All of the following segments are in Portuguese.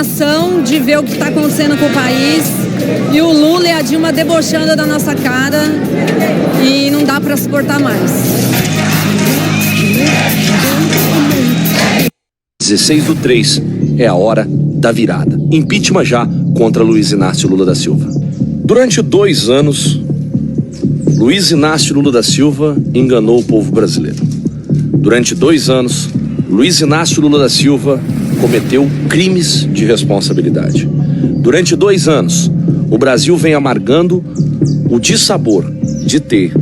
indignação de ver o que está acontecendo com o país. E o Lula e a Dilma debochando da nossa cara. E não dá para suportar mais. 16/3 é a hora da virada. Impeachment já contra Luiz Inácio Lula da Silva. Durante 2 anos, Luiz Inácio Lula da Silva enganou o povo brasileiro. Durante 2 anos, Luiz Inácio Lula da Silva cometeu crimes de responsabilidade. Durante 2 anos, o Brasil vem amargando o dissabor de ter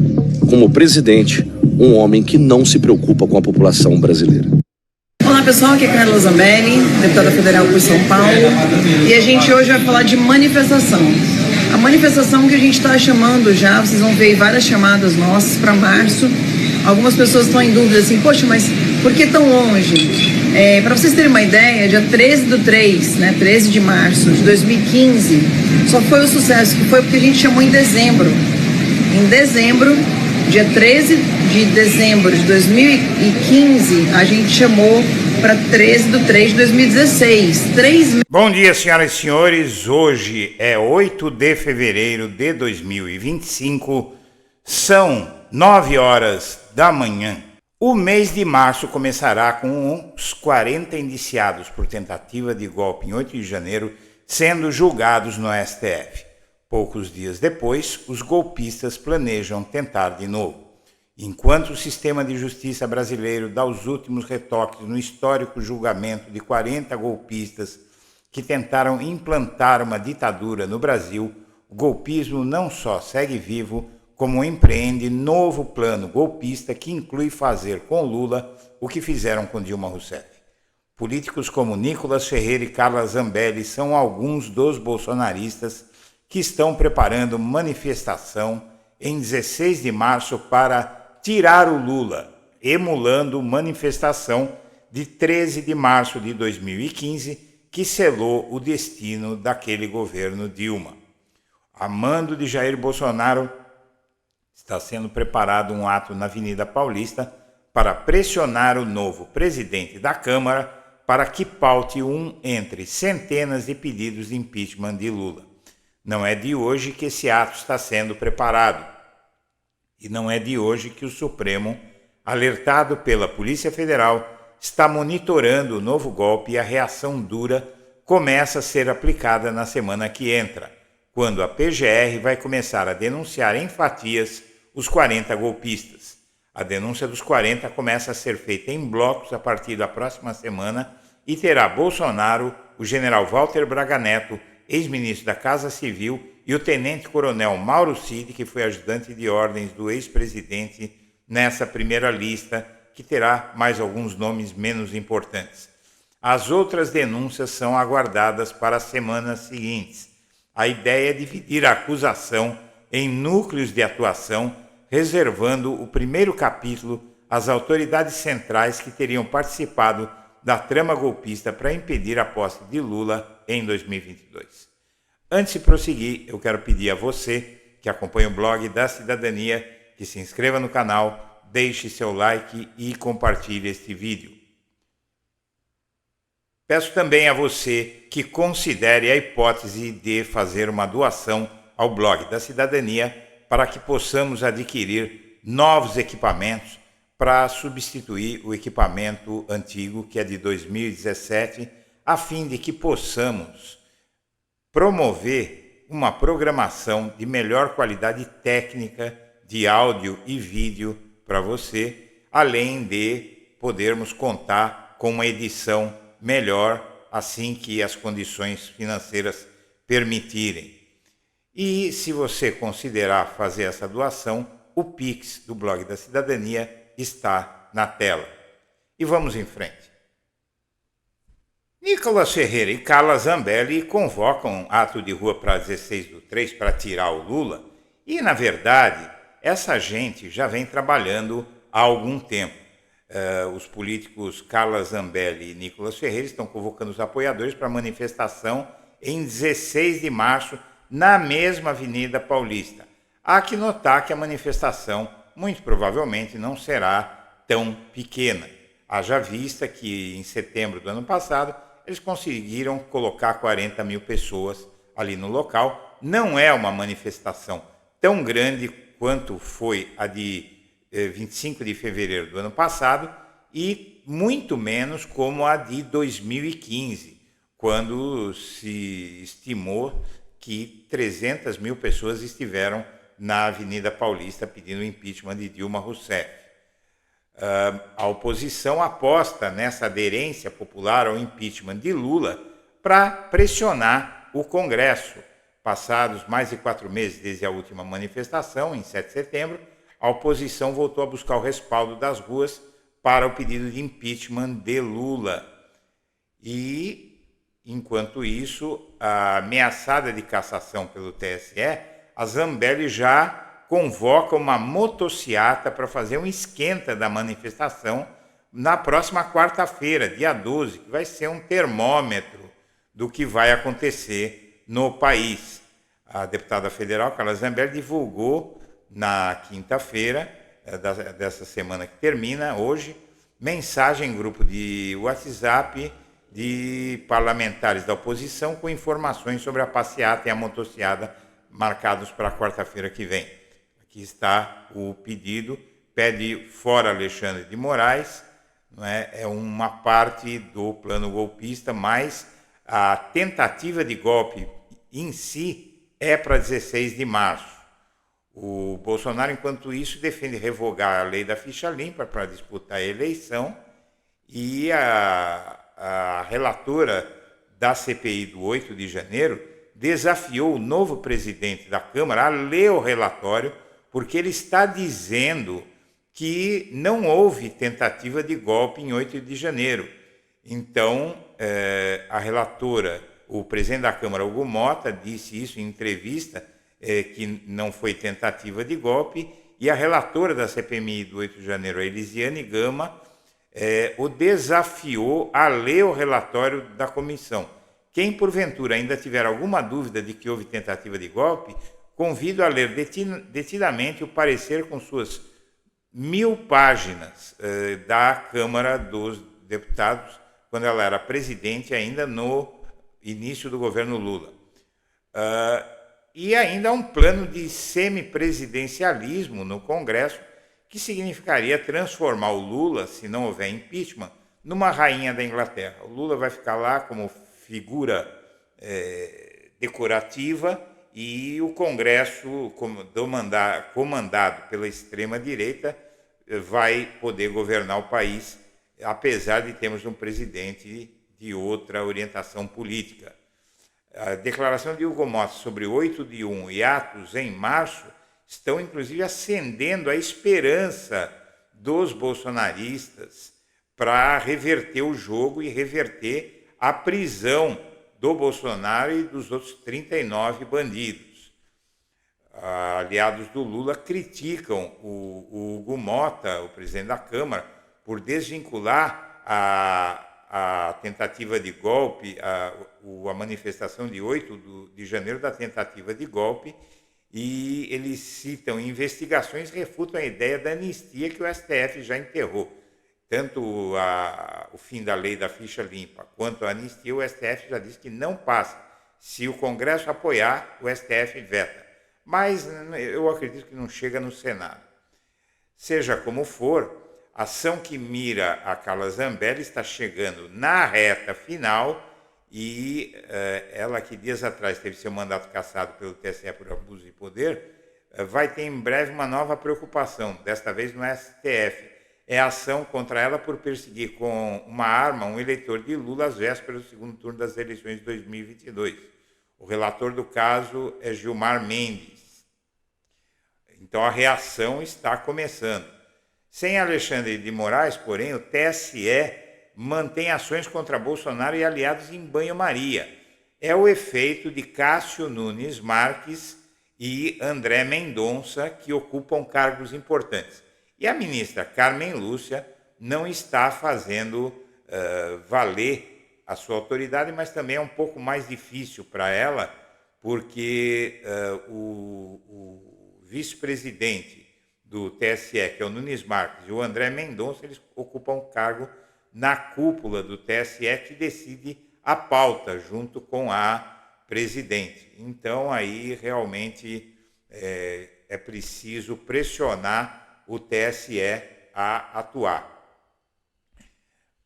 como presidente um homem que não se preocupa com a população brasileira. Olá pessoal, aqui é Carla Zambelli, deputada federal por São Paulo, e a gente hoje vai falar de manifestação. A manifestação que a gente está chamando já, vocês vão ver várias chamadas nossas para março. Algumas pessoas estão em dúvida assim, poxa, mas por que tão longe? Para vocês terem uma ideia, dia 13/3, né, 13 de março de 2015, só foi o sucesso que foi porque a gente chamou em dezembro. Em dezembro, dia 13 de dezembro de 2015, a gente chamou para 13/3 de 2016. Bom dia, senhoras e senhores. Hoje é 8 de fevereiro de 2025. São 9 horas da manhã. O mês de março começará com os 40 indiciados por tentativa de golpe em 8 de janeiro sendo julgados no STF. Poucos dias depois, os golpistas planejam tentar de novo. Enquanto o sistema de justiça brasileiro dá os últimos retoques no histórico julgamento de 40 golpistas que tentaram implantar uma ditadura no Brasil, o golpismo não só segue vivo, como empreende novo plano golpista que inclui fazer com Lula o que fizeram com Dilma Rousseff. Políticos como Nicolas Ferreira e Carla Zambelli são alguns dos bolsonaristas que estão preparando manifestação em 16 de março para tirar o Lula, emulando manifestação de 13 de março de 2015, que selou o destino daquele governo Dilma. A mando de Jair Bolsonaro, está sendo preparado um ato na Avenida Paulista para pressionar o novo presidente da Câmara para que paute um entre centenas de pedidos de impeachment de Lula. Não é de hoje que esse ato está sendo preparado. E não é de hoje que o Supremo, alertado pela Polícia Federal, está monitorando o novo golpe e a reação dura começa a ser aplicada na semana que entra, quando a PGR vai começar a denunciar em fatias os 40 golpistas. A denúncia dos 40 começa a ser feita em blocos a partir da próxima semana e terá Bolsonaro, o general Walter Braga Neto, ex-ministro da Casa Civil, e o tenente-coronel Mauro Cid, que foi ajudante de ordens do ex-presidente nessa primeira lista, que terá mais alguns nomes menos importantes. As outras denúncias são aguardadas para as semanas seguintes. A ideia é dividir a acusação em núcleos de atuação, reservando o primeiro capítulo às autoridades centrais que teriam participado da trama golpista para impedir a posse de Lula em 2022. Antes de prosseguir, eu quero pedir a você que acompanha o blog da Cidadania que se inscreva no canal, deixe seu like e compartilhe este vídeo. Peço também a você que considere a hipótese de fazer uma doação ao blog da Cidadania para que possamos adquirir novos equipamentos para substituir o equipamento antigo, que é de 2017, a fim de que possamos promover uma programação de melhor qualidade técnica de áudio e vídeo para você, além de podermos contar com uma edição melhor assim que as condições financeiras permitirem. E se você considerar fazer essa doação, o Pix do blog da Cidadania está na tela. E vamos em frente. Nicolas Ferreira e Carla Zambelli convocam ato de rua para 16/3 para tirar o Lula e, na verdade, essa gente já vem trabalhando há algum tempo. Os políticos Carla Zambelli e Nicolas Ferreira estão convocando os apoiadores para a manifestação em 16 de março na mesma Avenida Paulista. Há que notar que a manifestação muito provavelmente não será tão pequena. Haja vista que em setembro do ano passado eles conseguiram colocar 40 mil pessoas ali no local. Não é uma manifestação tão grande quanto foi a de 25 de fevereiro do ano passado e muito menos como a de 2015, quando se estimou que 300 mil pessoas estiveram na Avenida Paulista pedindo o impeachment de Dilma Rousseff. A oposição aposta nessa aderência popular ao impeachment de Lula para pressionar o Congresso. Passados mais de 4 meses desde a última manifestação, em 7 de setembro, a oposição voltou a buscar o respaldo das ruas para o pedido de impeachment de Lula. E, enquanto isso, a ameaçada de cassação pelo TSE, a Zambelli já convoca uma motociata para fazer um esquenta da manifestação na próxima quarta-feira, dia 12, que vai ser um termômetro do que vai acontecer no país. A deputada federal, Carla Zambelli, divulgou na quinta-feira dessa semana que termina, hoje, mensagem em grupo de WhatsApp de parlamentares da oposição com informações sobre a passeata e a motociata marcados para a quarta-feira que vem. Aqui está o pedido, pede fora Alexandre de Moraes, não é? É uma parte do plano golpista, mas a tentativa de golpe em si é para 16 de março. O Bolsonaro, enquanto isso, defende revogar a lei da ficha limpa para disputar a eleição e a relatora da CPI do 8 de janeiro desafiou o novo presidente da Câmara a ler o relatório, porque ele está dizendo que não houve tentativa de golpe em 8 de janeiro. Então, a relatora, o presidente da Câmara, Hugo Mota, disse isso em entrevista, que não foi tentativa de golpe, e a relatora da CPMI do 8 de janeiro, a Elisiane Gama, o desafiou a ler o relatório da comissão. Quem, porventura, ainda tiver alguma dúvida de que houve tentativa de golpe, convido a ler detidamente o parecer com suas 1000 páginas da Câmara dos Deputados, quando ela era presidente, ainda no início do governo Lula. E ainda um plano de semipresidencialismo no Congresso, que significaria transformar o Lula, se não houver impeachment, numa rainha da Inglaterra. O Lula vai ficar lá como figura decorativa e o Congresso, comandado pela extrema-direita, vai poder governar o país, apesar de termos um presidente de outra orientação política. A declaração de Hugo Mota sobre 8 de 1 e atos em março estão, inclusive, acendendo a esperança dos bolsonaristas para reverter o jogo e reverter a prisão do Bolsonaro e dos outros 39 bandidos. Aliados do Lula criticam o Hugo Mota, o presidente da Câmara, por desvincular a tentativa de golpe, a manifestação de 8 de janeiro da tentativa de golpe, e eles citam investigações que refutam a ideia da anistia que o STF já enterrou. Tanto o fim da lei da ficha limpa quanto a anistia, o STF já disse que não passa. Se o Congresso apoiar, o STF veta. Mas eu acredito que não chega no Senado. Seja como for, a ação que mira a Carla Zambelli está chegando na reta final e ela, que dias atrás teve seu mandato cassado pelo TSE por abuso de poder, vai ter em breve uma nova preocupação, desta vez no STF. É a ação contra ela por perseguir com uma arma um eleitor de Lula às vésperas do segundo turno das eleições de 2022. O relator do caso é Gilmar Mendes. Então a reação está começando. Sem Alexandre de Moraes, porém, o TSE mantém ações contra Bolsonaro e aliados em banho-maria. É o efeito de Cássio Nunes Marques e André Mendonça, que ocupam cargos importantes. E a ministra Carmen Lúcia não está fazendo valer a sua autoridade, mas também é um pouco mais difícil para ela, porque o vice-presidente do TSE, que é o Nunes Marques, e o André Mendonça, eles ocupam um cargo na cúpula do TSE, que decide a pauta junto com a presidente. Então, aí realmente é preciso pressionar o TSE a atuar.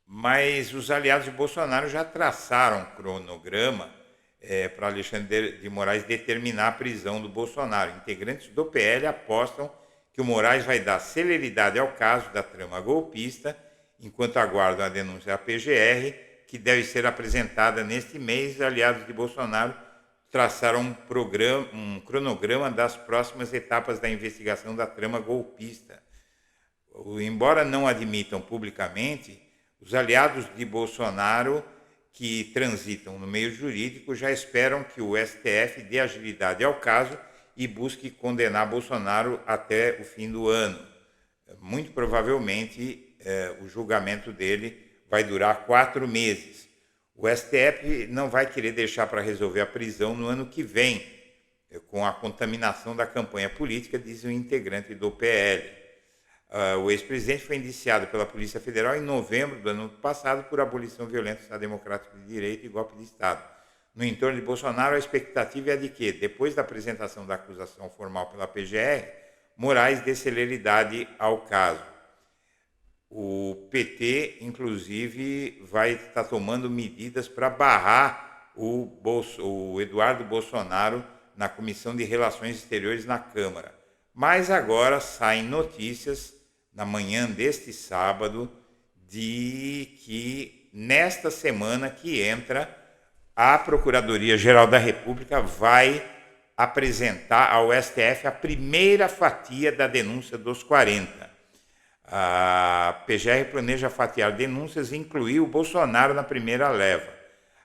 Mas os aliados de Bolsonaro já traçaram um cronograma para Alexandre de Moraes determinar a prisão do Bolsonaro. Integrantes do PL apostam que o Moraes vai dar celeridade ao caso da trama golpista, enquanto aguardam a denúncia da PGR, que deve ser apresentada neste mês. Aliados de Bolsonaro traçaram um cronograma das próximas etapas da investigação da trama golpista. Embora não admitam publicamente, os aliados de Bolsonaro que transitam no meio jurídico já esperam que o STF dê agilidade ao caso e busque condenar Bolsonaro até o fim do ano. Muito provavelmente o julgamento dele vai durar 4 meses. O STF não vai querer deixar para resolver a prisão no ano que vem, com a contaminação da campanha política, diz o integrante do PL. O ex-presidente foi indiciado pela Polícia Federal em novembro do ano passado por abolição violenta do Estado Democrático de Direito e golpe de Estado. No entorno de Bolsonaro, a expectativa é de que, depois da apresentação da acusação formal pela PGR, Moraes dê celeridade ao caso. O PT, inclusive, vai estar tomando medidas para barrar o Eduardo Bolsonaro na Comissão de Relações Exteriores na Câmara. Mas agora saem notícias, na manhã deste sábado, de que nesta semana que entra, a Procuradoria-Geral da República vai apresentar ao STF a primeira fatia da denúncia dos 40. A PGR planeja fatiar denúncias e incluir o Bolsonaro na primeira leva.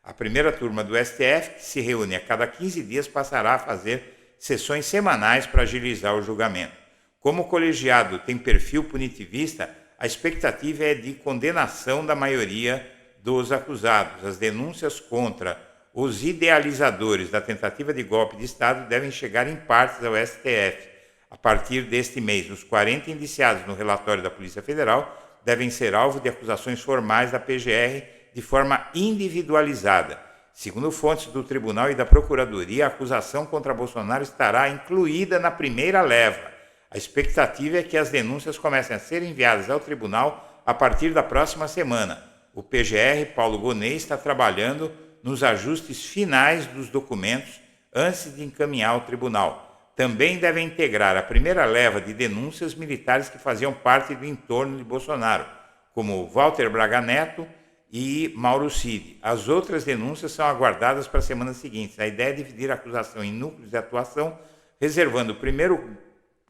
A primeira turma do STF, que se reúne a cada 15 dias, passará a fazer sessões semanais para agilizar o julgamento. Como o colegiado tem perfil punitivista, a expectativa é de condenação da maioria dos acusados. As denúncias contra os idealizadores da tentativa de golpe de Estado devem chegar em partes ao STF. A partir deste mês, os 40 indiciados no relatório da Polícia Federal devem ser alvo de acusações formais da PGR de forma individualizada. Segundo fontes do Tribunal e da Procuradoria, a acusação contra Bolsonaro estará incluída na primeira leva. A expectativa é que as denúncias comecem a ser enviadas ao Tribunal a partir da próxima semana. O PGR, Paulo Gonet, está trabalhando nos ajustes finais dos documentos antes de encaminhar ao Tribunal. Também devem integrar a primeira leva de denúncias militares que faziam parte do entorno de Bolsonaro, como Walter Braga Neto e Mauro Cid. As outras denúncias são aguardadas para as semanas seguintes. A ideia é dividir a acusação em núcleos de atuação, reservando o primeiro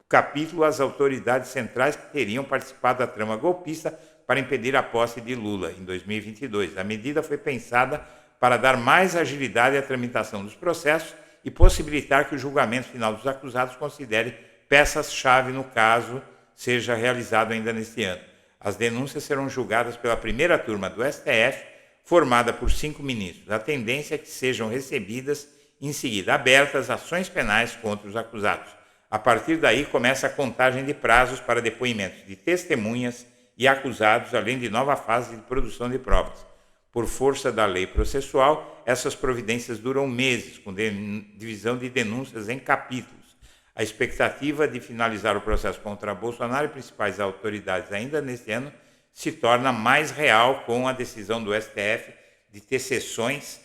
capítulo às autoridades centrais que teriam participado da trama golpista para impedir a posse de Lula em 2022. A medida foi pensada para dar mais agilidade à tramitação dos processos e possibilitar que o julgamento final dos acusados considere peças-chave no caso seja realizado ainda neste ano. As denúncias serão julgadas pela primeira turma do STF, formada por 5 ministros. A tendência é que sejam recebidas, em seguida abertas, ações penais contra os acusados. A partir daí, começa a contagem de prazos para depoimentos de testemunhas e acusados, além de nova fase de produção de provas. Por força da lei processual, essas providências duram meses, com divisão de denúncias em capítulos. A expectativa de finalizar o processo contra Bolsonaro e principais autoridades ainda neste ano se torna mais real com a decisão do STF de ter sessões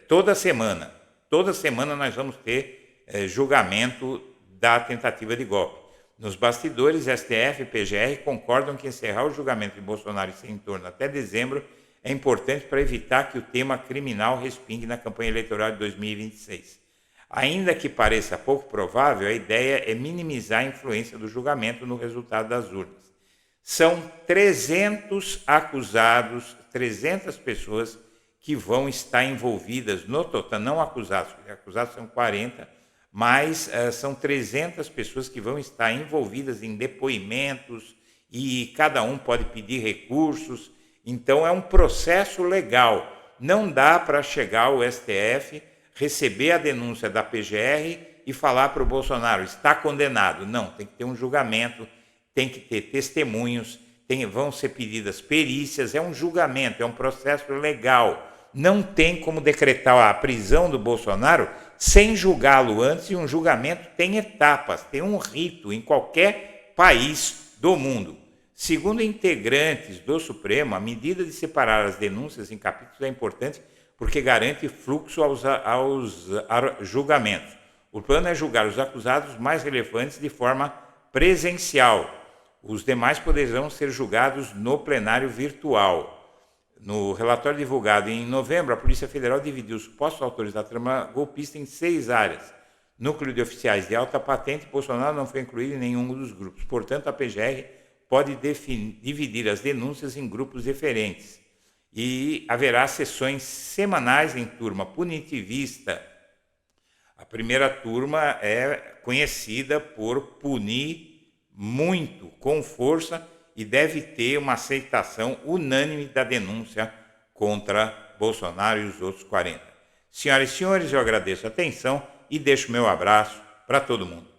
toda semana. Toda semana nós vamos ter julgamento da tentativa de golpe. Nos bastidores, STF e PGR concordam que encerrar o julgamento de Bolsonaro e seu entorno até dezembro é importante para evitar que o tema criminal respingue na campanha eleitoral de 2026. Ainda que pareça pouco provável, a ideia é minimizar a influência do julgamento no resultado das urnas. São 300 acusados, 300 pessoas que vão estar envolvidas no total, não acusados são 40, mas são 300 pessoas que vão estar envolvidas em depoimentos e cada um pode pedir recursos. Então é um processo legal. Não dá para chegar ao STF, receber a denúncia da PGR e falar para o Bolsonaro, está condenado. Não, tem que ter um julgamento, tem que ter testemunhos, vão ser pedidas perícias, é um julgamento, é um processo legal. Não tem como decretar a prisão do Bolsonaro sem julgá-lo antes, e um julgamento tem etapas, tem um rito em qualquer país do mundo. Segundo integrantes do Supremo, a medida de separar as denúncias em capítulos é importante porque garante fluxo aos julgamentos. O plano é julgar os acusados mais relevantes de forma presencial. Os demais poderão ser julgados no plenário virtual. No relatório divulgado em novembro, a Polícia Federal dividiu os supostos autores da trama golpista em 6 áreas. Núcleo de oficiais de alta patente, Bolsonaro não foi incluído em nenhum dos grupos. Portanto, a PGR pode dividir as denúncias em grupos diferentes. E haverá sessões semanais em turma punitivista. A primeira turma é conhecida por punir muito, com força, e deve ter uma aceitação unânime da denúncia contra Bolsonaro e os outros 40. Senhoras e senhores, eu agradeço a atenção e deixo meu abraço para todo mundo.